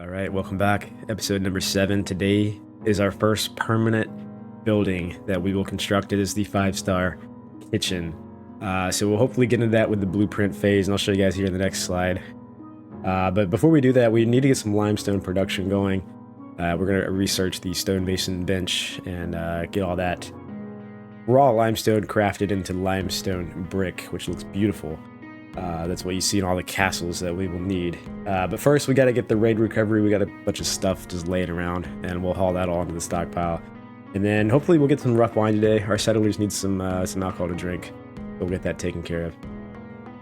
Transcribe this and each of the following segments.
All right, welcome back. Episode number 7. Today is our first permanent building that we will construct. It is the 5-star kitchen. So we'll hopefully get into that with the blueprint phase, and I'll show you guys here in the next slide. But before we do that, we need to get some limestone production going. We're going to research the stonemason bench and get all that raw limestone crafted into limestone brick, which looks beautiful. That's what you see in all the castles that we will need. But first, we got to get the raid recovery. We got a bunch of stuff just laying around, and we'll haul that all into the stockpile. And then hopefully we'll get some rough wine today. Our settlers need some alcohol to drink. We'll get that taken care of.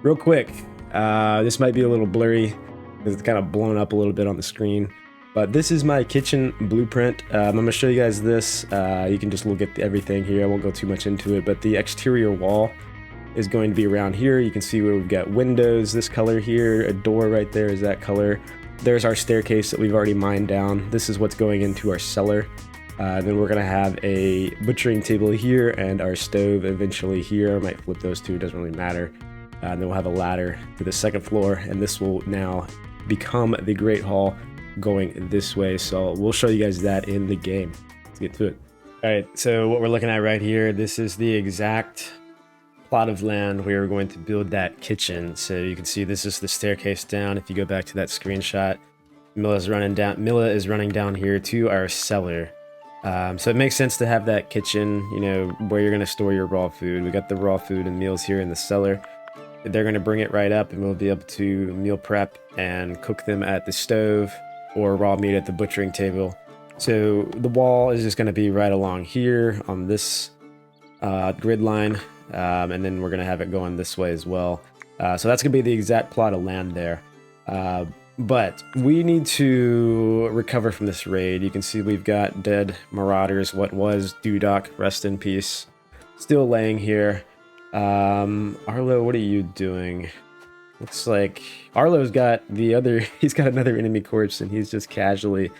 Real quick, this might be a little blurry because it's kind of blown up a little bit on the screen. But this is my kitchen blueprint. I'm going to show you guys this. You can just look at everything here. I won't go too much into it, but the exterior wall is going to be around here. You can see where we've got windows this color here, a door right there is that color. There's our staircase that we've already mined down. This is what's going into our cellar. Then we're gonna have a butchering table here and our stove eventually here. I might flip those two, it doesn't really matter. And then we'll have a ladder to the second floor, and this will now become the Great Hall going this way. So we'll show you guys that in the game. Let's get to it. All right, so what we're looking at right here, this is the exact plot of land where we're going to build that kitchen. So you can see this is the staircase down. If you go back to that screenshot, Milla is running down here to our cellar. So it makes sense to have that kitchen, you know, where you're going to store your raw food. We got the raw food and meals here in the cellar. They're going to bring it right up, and we'll be able to meal prep and cook them at the stove or raw meat at the butchering table. So the wall is just going to be right along here on this grid line. And then we're going to have it going this way as well. So that's going to be the exact plot of land there. But we need to recover from this raid. You can see we've got dead marauders. What was Dudok, rest in peace, still laying here. Arlo, what are you doing? Looks like Arlo's got he's got another enemy corpse, and he's just casually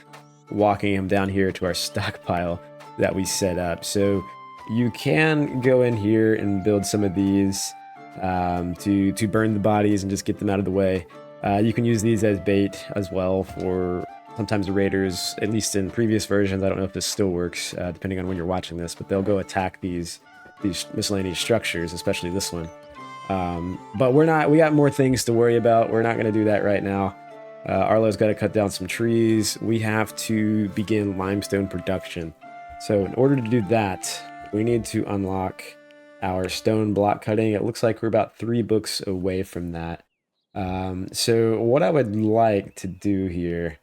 walking him down here to our stockpile that we set up. So you can go in here and build some of these to burn the bodies and just get them out of the way. You can use these as bait as well for sometimes the raiders, at least in previous versions. I don't know if this still works, depending on when you're watching this, but they'll go attack these miscellaneous structures, especially this one. But we got more things to worry about. We're not going to do that right now. Arlo's got to cut down some trees. We have to begin limestone production. So in order to do that, we need to unlock our stone block cutting. It looks like we're about 3 books away from that. So what I would like to do here,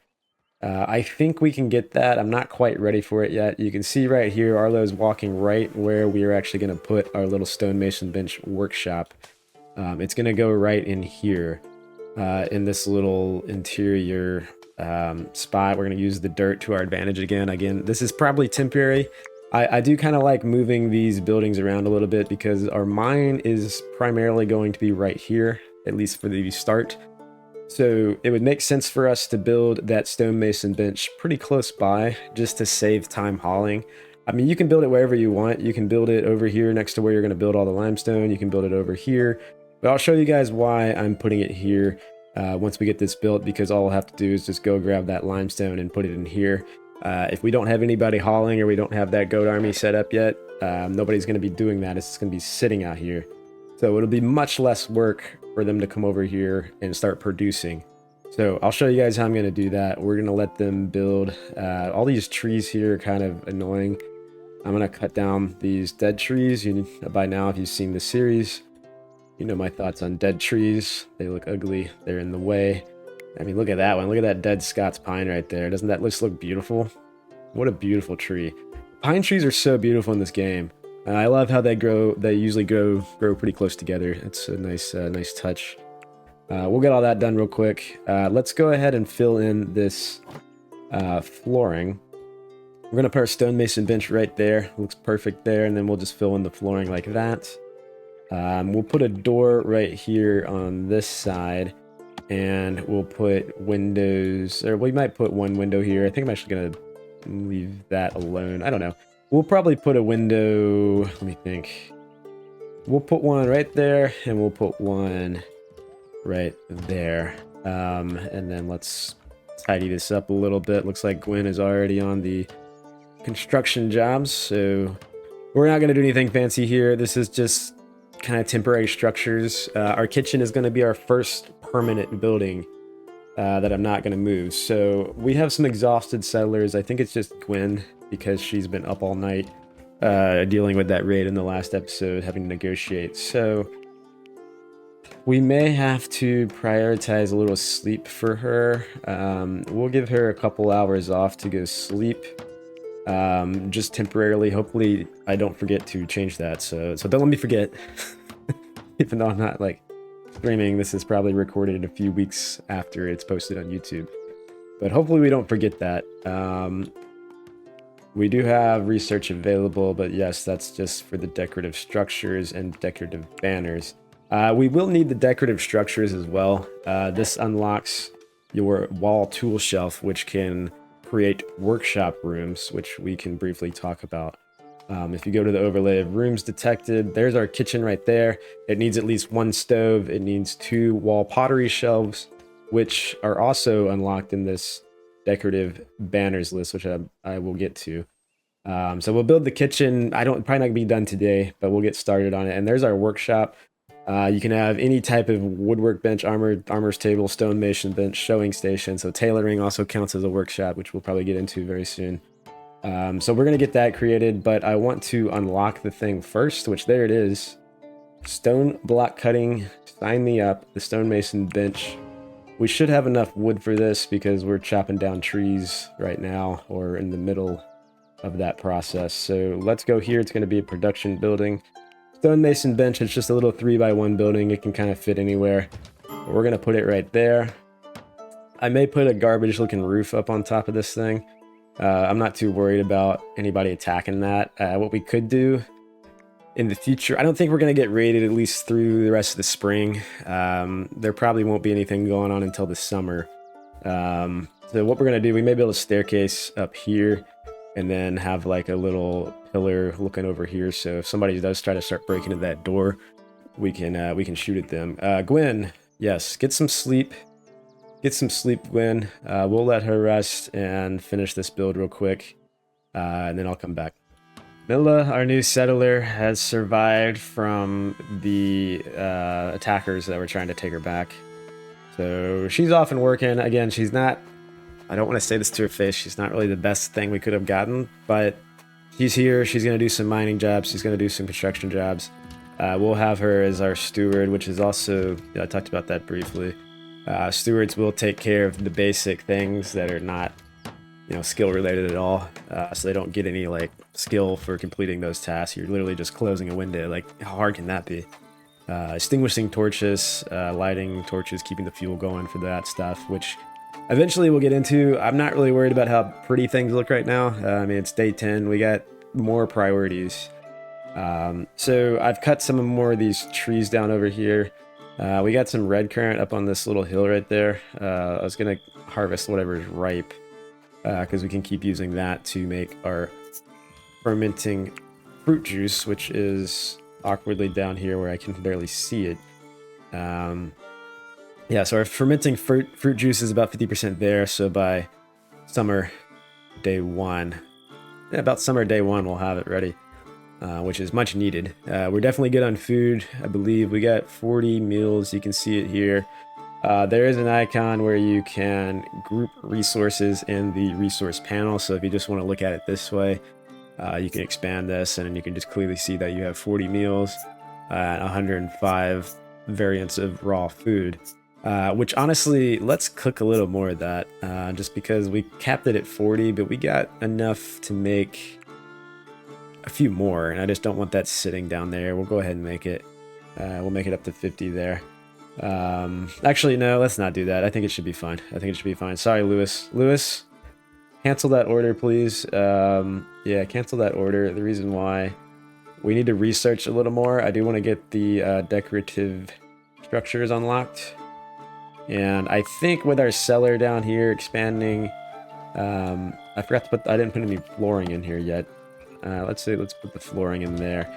I think we can get that. I'm not quite ready for it yet. You can see right here, Arlo's walking right where we are actually going to put our little stonemason bench workshop. It's going to go right in here, in this little interior spot. We're going to use the dirt to our advantage again. Again, this is probably temporary. I do kind of like moving these buildings around a little bit because our mine is primarily going to be right here, at least for the start. So it would make sense for us to build that stonemason bench pretty close by just to save time hauling. I mean, you can build it wherever you want. You can build it over here next to where you're going to build all the limestone. You can build it over here. But I'll show you guys why I'm putting it here once we get this built, because all I'll have to do is just go grab that limestone and put it in here. If we don't have anybody hauling or we don't have that goat army set up yet, nobody's going to be doing that. It's just going to be sitting out here. So it'll be much less work for them to come over here and start producing. So I'll show you guys how I'm going to do that. We're going to let them build. All these trees here are kind of annoying. I'm going to cut down these dead trees. By now, if you've seen the series, you know my thoughts on dead trees. They look ugly. They're in the way. I mean, look at that one. Look at that dead Scots pine right there. Doesn't that just look beautiful? What a beautiful tree. Pine trees are so beautiful in this game. I love how they grow. They usually grow pretty close together. It's a nice touch. We'll get all that done real quick. Let's go ahead and fill in this flooring. We're going to put our stonemason bench right there. Looks perfect there. And then we'll just fill in the flooring like that. We'll put a door right here on this side. And we'll put windows, or we might put one window here. I think I'm actually going to leave that alone. I don't know. We'll probably put a window, let me think. We'll put one right there, and we'll put one right there. And then let's tidy this up a little bit. Looks like Gwen is already on the construction jobs, so we're not going to do anything fancy here. This is just kind of temporary structures. Our kitchen is going to be our first permanent building that I'm not going to move. So we have some exhausted settlers. I think it's just Gwen because she's been up all night dealing with that raid in the last episode, having to negotiate. So we may have to prioritize a little sleep for her. We'll give her a couple hours off to go sleep, just temporarily. Hopefully I don't forget to change that. So don't let me forget. Even though I'm not like streaming, this is probably recorded a few weeks after it's posted on YouTube. But hopefully we don't forget that. We do have research available, but yes, that's just for the decorative structures and decorative banners. We will need the decorative structures as well. This unlocks your wall tool shelf, which can create workshop rooms, which we can briefly talk about. If you go to the overlay of rooms detected, there's our kitchen right there. It needs at least one stove. It needs 2 wall pottery shelves, which are also unlocked in this decorative banners list, which I will get to. So we'll build the kitchen. Probably not gonna be done today, but we'll get started on it. And there's our workshop. You can have any type of woodwork bench, armor's table, stonemason bench, showing station. So tailoring also counts as a workshop, which we'll probably get into very soon. So we're going to get that created, but I want to unlock the thing first, which there it is. Stone block cutting, sign me up, the stonemason bench. We should have enough wood for this because we're chopping down trees right now, or in the middle of that process. So let's go here. It's going to be a production building. Stonemason bench, it's just a little 3x1 building. It can kind of fit anywhere. We're going to put it right there. I may put a garbage looking roof up on top of this thing. I'm not too worried about anybody attacking that. What we could do in the future, I don't think we're going to get raided at least through the rest of the spring. There probably won't be anything going on until the summer. So what we're going to do, we may build a staircase up here and then have like a little pillar looking over here. So if somebody does try to start breaking into that door, we can shoot at them. Gwen, yes, get some sleep. Get some sleep, Gwen. We'll let her rest and finish this build real quick, and then I'll come back. Milla, our new settler, has survived from the attackers that were trying to take her back. So she's off and working. Again, she's not, I don't want to say this to her face, she's not really the best thing we could have gotten, but she's here. She's going to do some mining jobs. She's going to do some construction jobs. We'll have her as our steward, which is also, I talked about that briefly. Stewards will take care of the basic things that are not, skill related at all. So they don't get any like skill for completing those tasks. You're literally just closing a window. Like, how hard can that be? Extinguishing torches, lighting torches, keeping the fuel going for that stuff, which eventually we'll get into. I'm not really worried about how pretty things look right now. I mean, it's day 10. We got more priorities. So I've cut some more of these trees down over here. We got some red currant up on this little hill right there. I was going to harvest whatever is ripe, because we can keep using that to make our fermenting fruit juice, which is awkwardly down here where I can barely see it. Yeah, so our fermenting fruit juice is about 50% there, so by summer day 1, about summer day 1 we'll have it ready. Which is much needed. We're definitely good on food. I believe we got 40 meals. You can see it here. There is an icon where you can group resources in the resource panel. So if you just want to look at it this way, you can expand this and you can just clearly see that you have 40 meals and 105 variants of raw food. Which honestly, let's cook a little more of that, just because we capped it at 40, but we got enough to make a few more, and I just don't want that sitting down there. We'll go ahead and make it. We'll make it up to 50 there. Actually, no, let's not do that. I think it should be fine. Sorry, Lewis, cancel that order, please. Yeah, cancel that order. The reason why, we need to research a little more. I do want to get the decorative structures unlocked. And I think with our cellar down here expanding, I forgot to put, I didn't put any flooring in here yet. Let's put the flooring in there.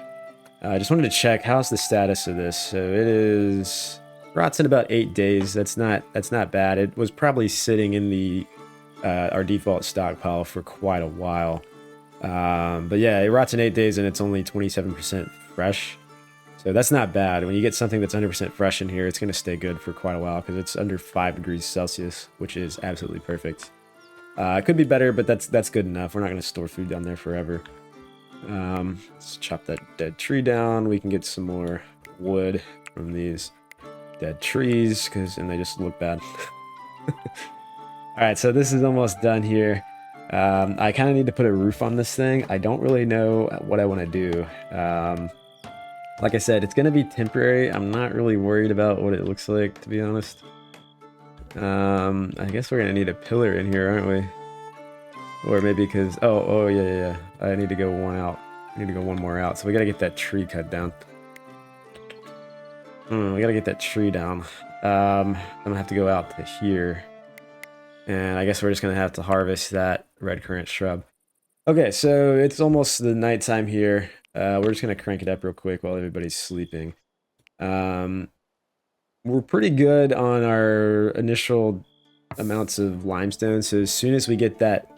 I just wanted to check, how's the status of this? So it is rots in about 8 days. That's not bad. It was probably sitting in the our default stockpile for quite a while. But yeah, it rots in 8 days and it's only 27% fresh. So that's not bad. When you get something that's 100% fresh in here, it's going to stay good for quite a while because it's under 5 degrees Celsius, which is absolutely perfect. It could be better, but that's good enough. We're not going to store food down there forever. Let's chop that dead tree down. We can get some more wood from these dead trees and they just look bad. Alright, so this is almost done here. I kind of need to put a roof on this thing. I don't really know what I want to do. Like I said, it's going to be temporary. I'm not really worried about what it looks like, to be honest. I guess we're going to need a pillar in here, aren't we? Or maybe because... Oh, yeah. I need to go one out. I need to go one more out. So we got to get that tree cut down. We got to get that tree down. I'm going to have to go out to here. And I guess we're just going to have to harvest that red currant shrub. Okay, so it's almost the nighttime here. We're just going to crank it up real quick while everybody's sleeping. We're pretty good on our initial amounts of limestone. So as soon as we get that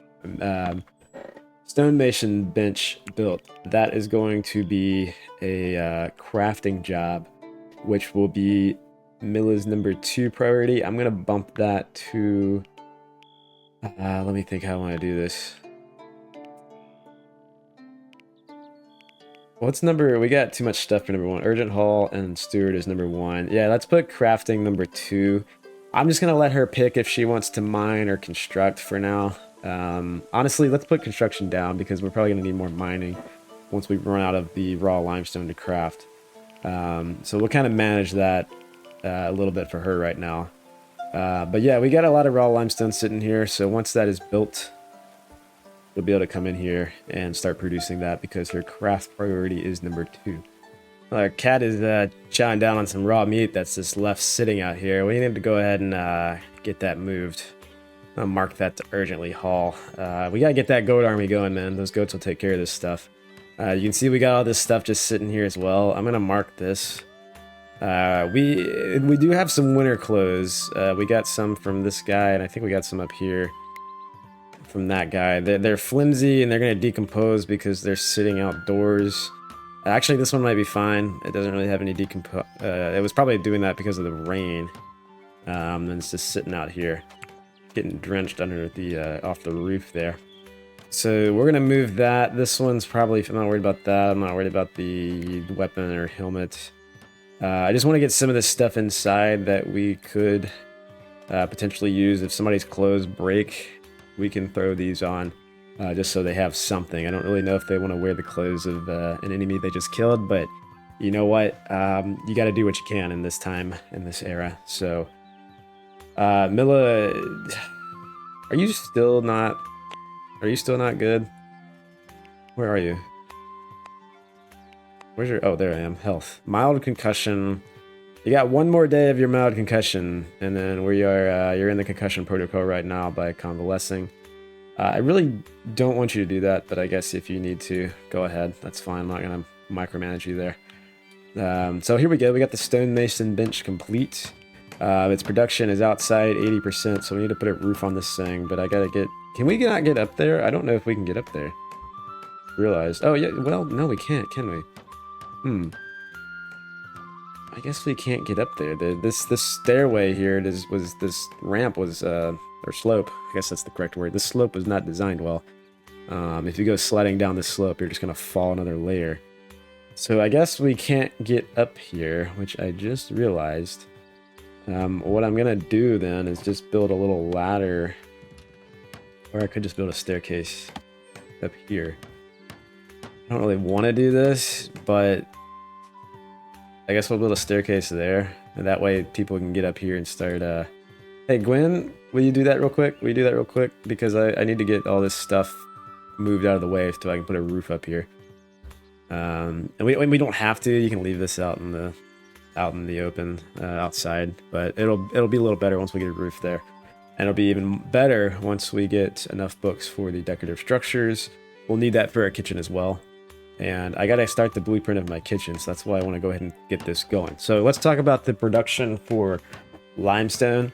stonemason bench built, that is going to be a crafting job, which will be Milla's number 2 priority. I'm going to bump that to... let me think how I want to do this. What's number... We got too much stuff for number 1. Urgent Haul and Steward is number 1. Yeah, let's put crafting number 2. I'm just going to let her pick if she wants to mine or construct for now. Honestly, let's put construction down because we're probably going to need more mining once we run out of the raw limestone to craft. So we'll kind of manage that a little bit for her right now. But yeah, we got a lot of raw limestone sitting here, so once that is built, we'll be able to come in here and start producing that because her craft priority is number 2. Our cat is chowing down on some raw meat that's just left sitting out here. We need to go ahead and get that moved. I'll mark that to urgently haul. We gotta get that goat army going, man. Those goats will take care of this stuff. You can see we got all this stuff just sitting here as well. I'm gonna mark this. We do have some winter clothes. We got some from this guy, and I think we got some up here from that guy. They're flimsy and they're gonna decompose because they're sitting outdoors. Actually, this one might be fine. It doesn't really have any decompose. It was probably doing that because of the rain. And it's just sitting out here, getting drenched under the off the roof there. So we're gonna move that. This one's probably... I'm not worried about that. I'm not worried about the weapon or helmet. I just want to get some of this stuff inside that we could potentially use. If somebody's clothes break, we can throw these on just so they have something. I don't really know if they want to wear the clothes of an enemy they just killed, but you know what? You got to do what you can in this time, in this era. So, Milla, are you still not good? Where are you? Where's your... Oh, there I am. Health. Mild concussion. You got one more day of your mild concussion, and then you're in the concussion protocol right now by convalescing. I really don't want you to do that, but I guess if you need to, go ahead. That's fine. I'm not going to micromanage you there. So here we go. We got the stonemason bench complete. Its production is outside 80%, so we need to put a roof on this thing, but I gotta get... Can we not get up there? I don't know if we can get up there. Realized. Oh, yeah. Well, no, we can't, can we? I guess we can't get up there. This stairway here, this ramp was, or slope, I guess that's the correct word. This slope was not designed well. If you go sliding down this slope, you're just gonna fall another layer. So I guess we can't get up here, which I just realized. What I'm gonna do then is just build a little ladder, or I could just build a staircase up here. I don't really want to do this, but I guess we'll build a staircase there, and that way people can get up here and start... Hey, Gwen, will you do that real quick? Will you do that real quick? Because I need to get all this stuff moved out of the way so I can put a roof up here. And we don't have to. You can leave this out in the open, outside, but it'll be a little better once we get a roof there. And it'll be even better once we get enough books for the decorative structures. We'll need that for our kitchen as well. And I gotta start the blueprint of my kitchen, so that's why I want to go ahead and get this going. So let's talk about the production for limestone.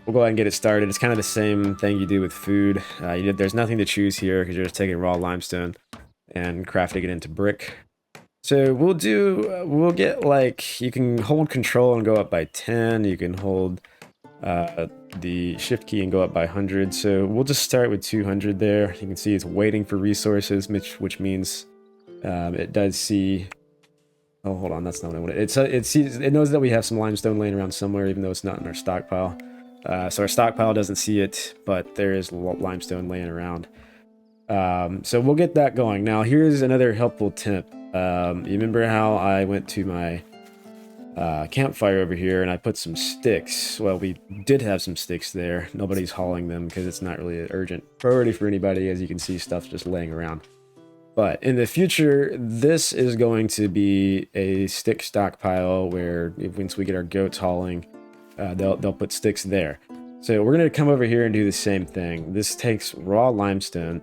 we'll go ahead and get it started. It's kind of the same thing you do with food. There's nothing to choose here because you're just taking raw limestone and crafting it into brick. So we'll get like, you can hold control and go up by 10. You can hold the shift key and go up by 100. So we'll just start with 200 there. You can see it's waiting for resources, which means it does see. Oh, hold on, that's not what I wanted. It knows that we have some limestone laying around somewhere, even though it's not in our stockpile. So our stockpile doesn't see it, but there is limestone laying around. So we'll get that going. Now, here's another helpful tip. You remember how I went to my campfire over here and I put some sticks? Well, we did have some sticks there. Nobody's hauling them because it's not really an urgent priority for anybody. As you can see, stuff's just laying around. But in the future, this is going to be a stick stockpile where once we get our goats hauling, they'll put sticks there. So we're going to come over here and do the same thing. This takes raw limestone.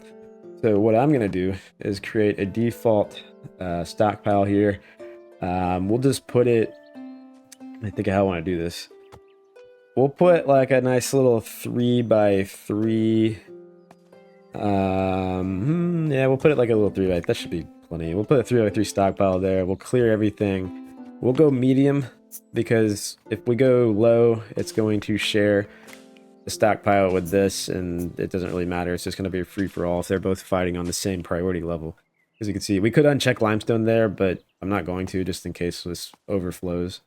So what I'm going to do is create a default stockpile here. We'll just put it, I think how I want to do this. We'll put like a nice little 3x3. Yeah, we'll put it like a little 3x. That should be plenty. We'll put a 3x3 stockpile there. We'll clear everything. We'll go medium because if we go low, it's going to share the stockpile with this, and it doesn't really matter. It's just going to be a free for all if they're both fighting on the same priority level. As you can see, we could uncheck limestone there, but I'm not going to, just in case this overflows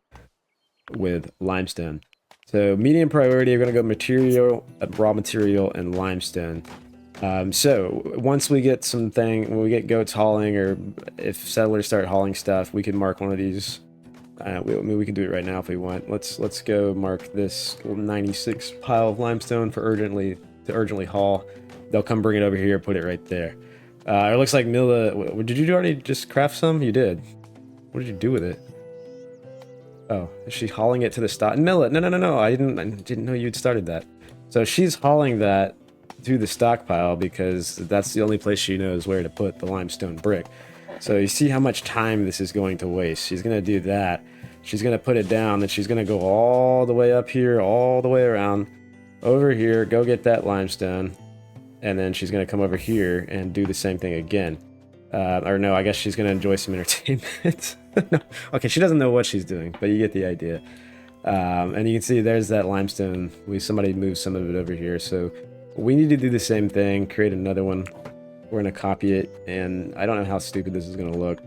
with limestone. So medium priority, we're going to go material, raw material, and limestone. So once we get when we get goats hauling, or if settlers start hauling stuff, we can mark one of these. We can do it right now if we want. Let's go mark this 96 pile of limestone for urgently haul. They'll come bring it over here, put it right there. It looks like Mila. Did you already just craft some? You did. What did you do with it? Oh, is she hauling it to the stock? Mila, no. I didn't know you'd started that. So she's hauling that to the stockpile because that's the only place she knows where to put the limestone brick. So you see how much time this is going to waste. She's going to do that. She's going to put it down, then she's going to go all the way up here, all the way around, over here, go get that limestone, and then she's going to come over here and do the same thing again. Or no, I guess she's going to enjoy some entertainment. No. Okay, she doesn't know what she's doing, but you get the idea. And you can see there's that limestone. Somebody moved some of it over here, so we need to do the same thing, create another one. We're going to copy it, and I don't know how stupid this is going to look.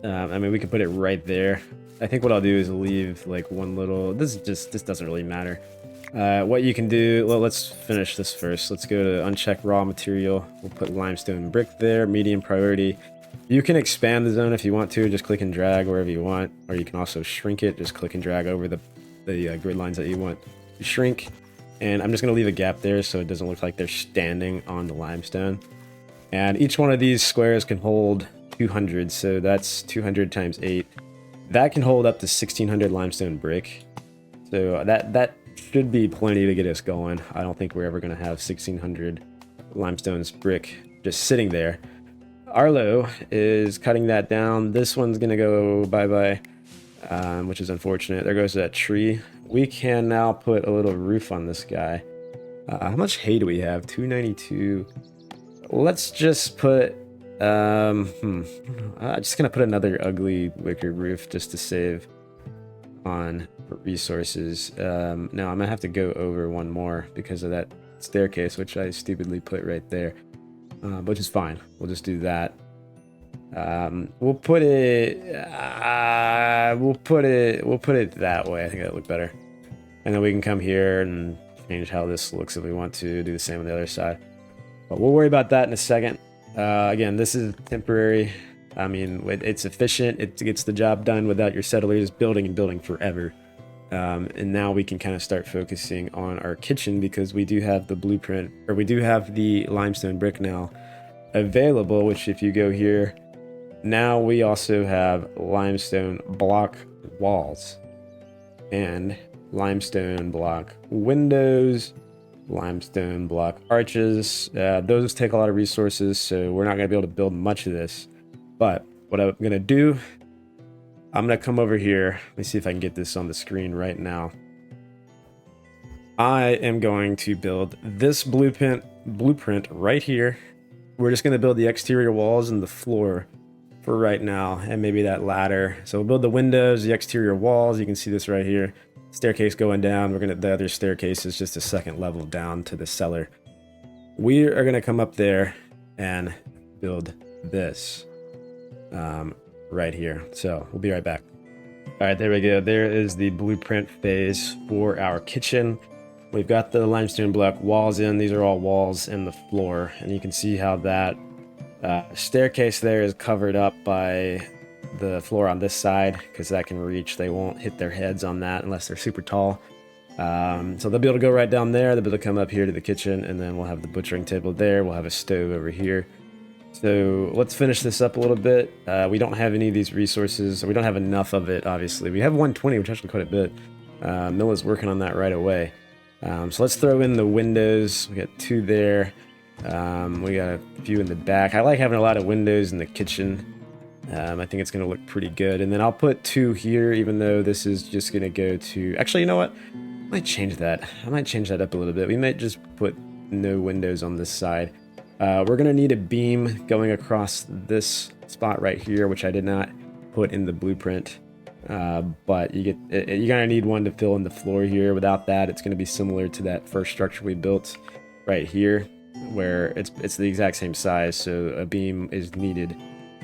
I mean, we could put it right there. I think what I'll do is leave like one little... This doesn't really matter. What you can do... Well, let's finish this first. Let's go to uncheck raw material. We'll put limestone brick there, medium priority. You can expand the zone if you want to. Just click and drag wherever you want. Or you can also shrink it. Just click and drag over the grid lines that you want to shrink. And I'm just going to leave a gap there so it doesn't look like they're standing on the limestone. And each one of these squares can hold 200, so that's 200 times 8. That can hold up to 1600 limestone brick. So that should be plenty to get us going. I don't think we're ever going to have 1600 limestone's brick just sitting there. Arlo is cutting that down. This one's going to go bye-bye, which is unfortunate. There goes that tree. We can now put a little roof on this guy. How much hay do we have? 292. Let's just put... I'm just going to put another ugly wicker roof just to save on resources. Now I'm going to have to go over one more because of that staircase, which I stupidly put right there. Which is fine. We'll just do that. We'll put it that way. I think that'll look better. And then we can come here and change how this looks if we want to. Do the same on the other side. But we'll worry about that in a second. Again, this is temporary. I mean, it's efficient. It gets the job done without your settlers building and building forever. And now we can kind of start focusing on our kitchen because we do have the blueprint, or we do have the limestone brick now available, which if you go here, now we also have limestone block walls and limestone block windows, limestone block arches. Those take a lot of resources, so we're not going to be able to build much of this. But what I'm going to do, I'm going to come over here. Let me see if I can get this on the screen right now. I am going to build this blueprint right here. We're just going to build the exterior walls and the floor for right now, and maybe that ladder. So we'll build the windows, the exterior walls. You can see this right here. Staircase going down. The other staircase is just a second level down to the cellar. We are going to come up there and build this right here. So we'll be right back. All right, there we go. There is the blueprint phase for our kitchen. We've got the limestone block walls in. These are all walls and the floor. And you can see how that staircase there is covered up by the floor on this side because that can reach. They won't hit their heads on that unless they're super tall. So they'll be able to go right down there. They'll be able to come up here to the kitchen, and then we'll have the butchering table there. We'll have a stove over here. So let's finish this up a little bit. We don't have any of these resources. We don't have enough of it, obviously. We have 120, which is actually quite a bit. Milla's working on that right away. So let's throw in the windows. We got 2 there. We got a few in the back. I like having a lot of windows in the kitchen. I think it's going to look pretty good. And then I'll put 2 here, even though this is just going to go to... Actually, you know what? I might change that. I might change that up a little bit. We might just put no windows on this side. We're going to need a beam going across this spot right here, which I did not put in the blueprint. But you're going to need one to fill in the floor here. Without that, it's going to be similar to that first structure we built right here, where it's the exact same size, so a beam is needed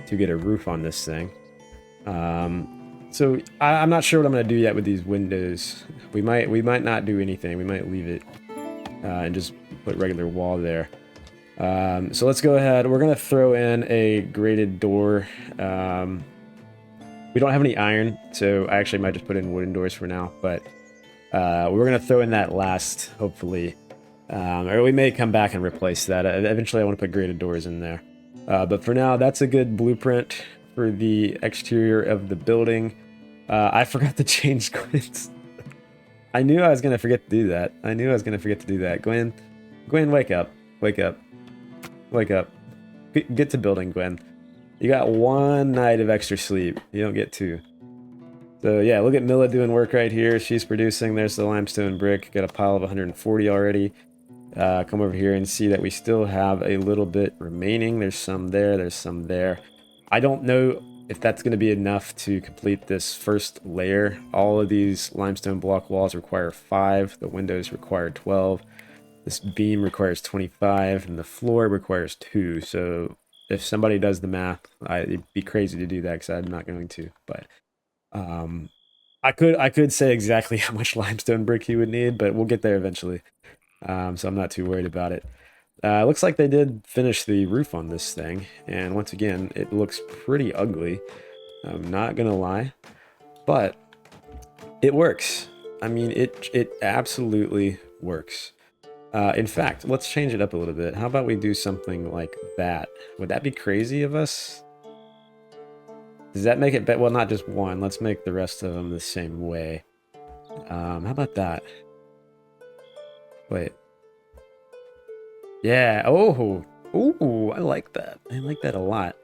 to get a roof on this thing. So I'm not sure what I'm going to do yet with these windows. We might not do anything. We might leave it and just put regular wall there. So let's go ahead. We're going to throw in a grated door. We don't have any iron, so I actually might just put in wooden doors for now, but we're going to throw in that last, hopefully. Or we may come back and replace that. Eventually I want to put grated doors in there. But for now, that's a good blueprint for the exterior of the building. I forgot to change Gwen's. I knew I was going to forget to do that. Gwen, wake up. Wake up. Wake up. Get to building, Gwen. You got 1 night of extra sleep. You don't get 2. So yeah, look at Milla doing work right here. She's producing. There's the limestone brick. Got a pile of 140 already. Come over here and see that we still have a little bit remaining. There's some there. There's some there. I don't know if that's going to be enough to complete this first layer. All of these limestone block walls require 5. The windows require 12. This beam requires 25, and the floor requires 2. So if somebody does the math, it'd be crazy to do that because I'm not going to. But I could say exactly how much limestone brick he would need, but we'll get there eventually. So I'm not too worried about it. Looks like they did finish the roof on this thing, and once again, it looks pretty ugly. I'm not gonna lie, but it works. I mean, it absolutely works. In fact, let's change it up a little bit. How about we do something like that? Would that be crazy of us? Does that make it better? Well, not just one. Let's make the rest of them the same way. How about that? Wait. Yeah. Oh. Ooh, I like that. I like that a lot.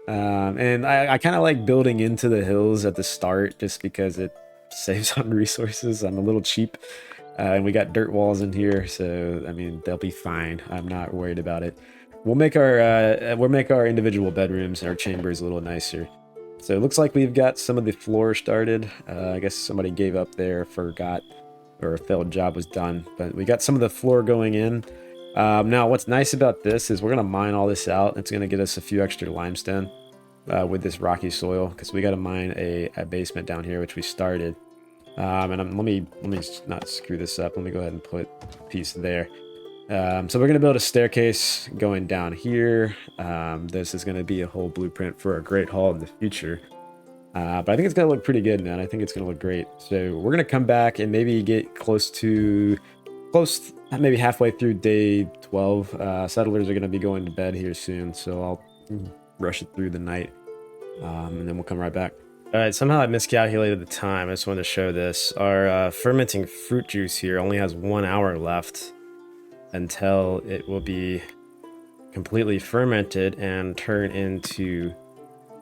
And I kind of like building into the hills at the start just because it saves on resources. I'm a little cheap. And we got dirt walls in here, so I mean they'll be fine. I'm not worried about it. We'll make our individual bedrooms and our chambers a little nicer. So it looks like we've got some of the floor started. I guess somebody gave up there, forgot, or a failed job was done. But we got some of the floor going in. Now what's nice about this is we're gonna mine all this out. It's gonna get us a few extra limestone with this rocky soil because we got to mine a basement down here, which we started. And let me not screw this up. Let me go ahead and put a piece there. So we're gonna build a staircase going down here. This is gonna be a whole blueprint for a great hall in the future. But I think it's gonna look pretty good, man. I think it's gonna look great. So we're gonna come back and maybe get maybe halfway through day 12. Settlers are gonna be going to bed here soon, so I'll rush it through the night, and then we'll come right back. Alright, somehow I miscalculated the time. I just wanted to show this. Our fermenting fruit juice here only has 1 hour left until it will be completely fermented and turn into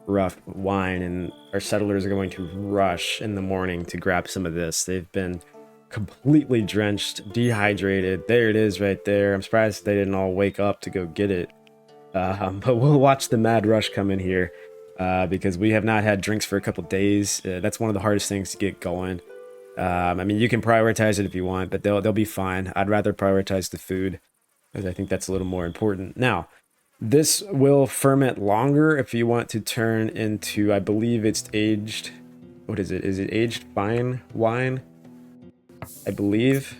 rough wine, and our settlers are going to rush in the morning to grab some of this. They've been completely drenched, dehydrated. There it is right there. I'm surprised they didn't all wake up to go get it. But we'll watch the mad rush come in here because we have not had drinks for a couple days. That's one of the hardest things to get going. I mean, you can prioritize it if you want, but they'll be fine. I'd rather prioritize the food because I think that's a little more important. Now, this will ferment longer if you want to turn into, I believe it's aged. What is it? Is it aged fine wine? I believe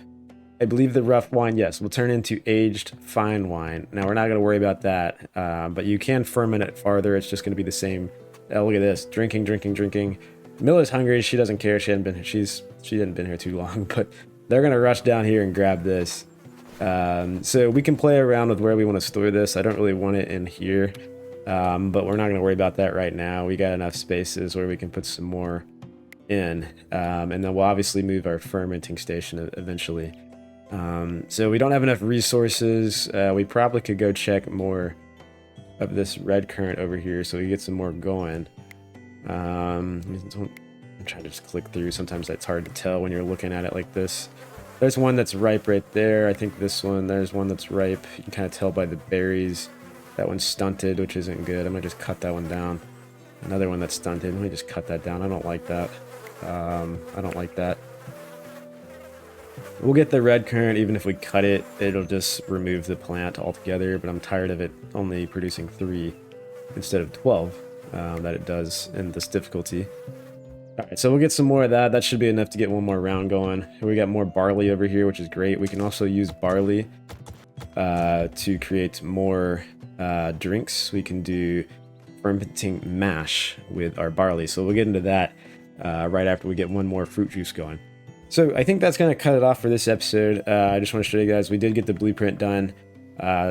the rough wine, yes, will turn into aged fine wine. Now, we're not going to worry about that, but you can ferment it farther. It's just going to be the same. Oh, look at this. Drinking. Miller's hungry. She doesn't care. She hadn't been here too long, but they're going to rush down here and grab this. So we can play around with where we want to store this. I don't really want it in here, but we're not going to worry about that right now. We got enough spaces where we can put some more in, and then we'll obviously move our fermenting station eventually. So we don't have enough resources. We probably could go check more of this red currant over here so we get some more going. I'm trying to just click through. Sometimes that's hard to tell when you're looking at it like this. There's one that's ripe right there. I think this one, there's one that's ripe. You can kind of tell by the berries. That one's stunted, which isn't good. I'm gonna just cut that one down. Another one that's stunted. Let me just cut that down. I don't like that. I don't like that. We'll get the red currant. Even if we cut it, it'll just remove the plant altogether, but I'm tired of it only producing 3 instead of 12 that it does in this difficulty. Alright, so we'll get some more of that. That should be enough to get one more round going. We got more barley over here, which is great. We can also use barley to create more drinks. We can do fermenting mash with our barley. So we'll get into that right after we get one more fruit juice going. So I think that's going to cut it off for this episode. I just want to show you guys, we did get the blueprint done.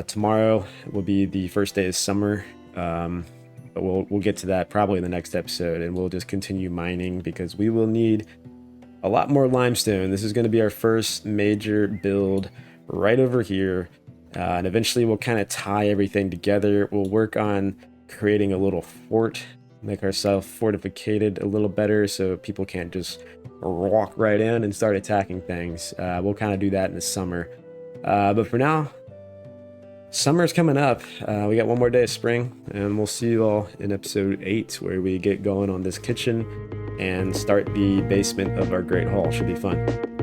Tomorrow will be the first day of summer. But we'll get to that probably in the next episode, and we'll just continue mining because we will need a lot more limestone. This is going to be our first major build right over here, and eventually we'll kind of tie everything together. We'll work on creating a little fort, make ourselves fortificated a little better so people can't just walk right in and start attacking things. We'll kind of do that in the summer, but for now, summer's coming up. We got one more day of spring, and we'll see you all in episode 8 where we get going on this kitchen and start the basement of our great hall. Should be fun.